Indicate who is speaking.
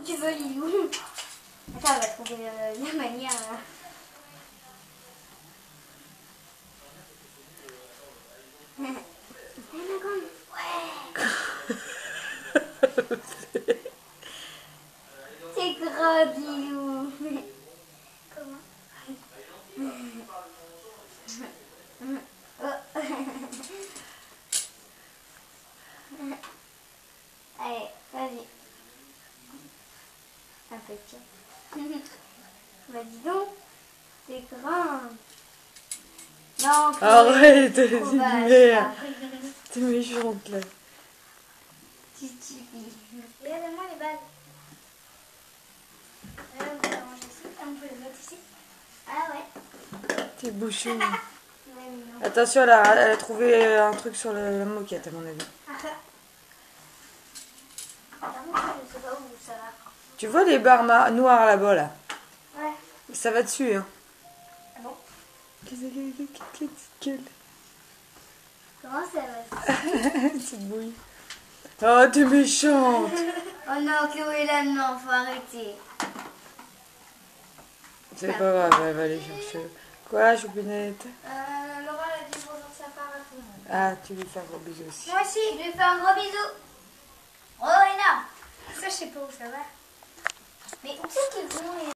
Speaker 1: tu veux, Lilou. Attends, on va trouver la manière. C'est grave, Lilou. Comment? Allez, vas-y. Un petit. Bah dis donc, t'es grande. Non,
Speaker 2: arrête, c'est
Speaker 1: trop
Speaker 2: une
Speaker 1: vache,
Speaker 2: merde.
Speaker 1: là.
Speaker 2: T'es méchante là.
Speaker 1: Titi. Regardez-moi les balles. On peut les ranger ici, on peut les mettre ici. Ah ouais.
Speaker 2: T'es bouchon.
Speaker 1: Ouais, mais non.
Speaker 2: Attention, elle a trouvé un truc sur la moquette à mon avis.
Speaker 1: Par contre, je sais pas où ça va.
Speaker 2: Tu vois les barres noires là-bas là?
Speaker 1: Ouais.
Speaker 2: Ça va dessus hein.
Speaker 1: Ah bon?
Speaker 2: Quelle
Speaker 1: Comment ça va?
Speaker 2: petite bouille. Oh, t'es méchante.
Speaker 1: Oh non, Chloé, là, non, faut arrêter.
Speaker 2: C'est pas grave, elle va aller chercher. Quoi, choupinette?
Speaker 1: Laura, elle a dit bonjour sa part à tout le monde.
Speaker 2: Ah, tu lui fais un gros bisou aussi.
Speaker 1: Moi aussi, je lui fais un gros bisou. Oh, énorme. Ça, je sais pas où ça va. Mais où c'est qu'ils vont les...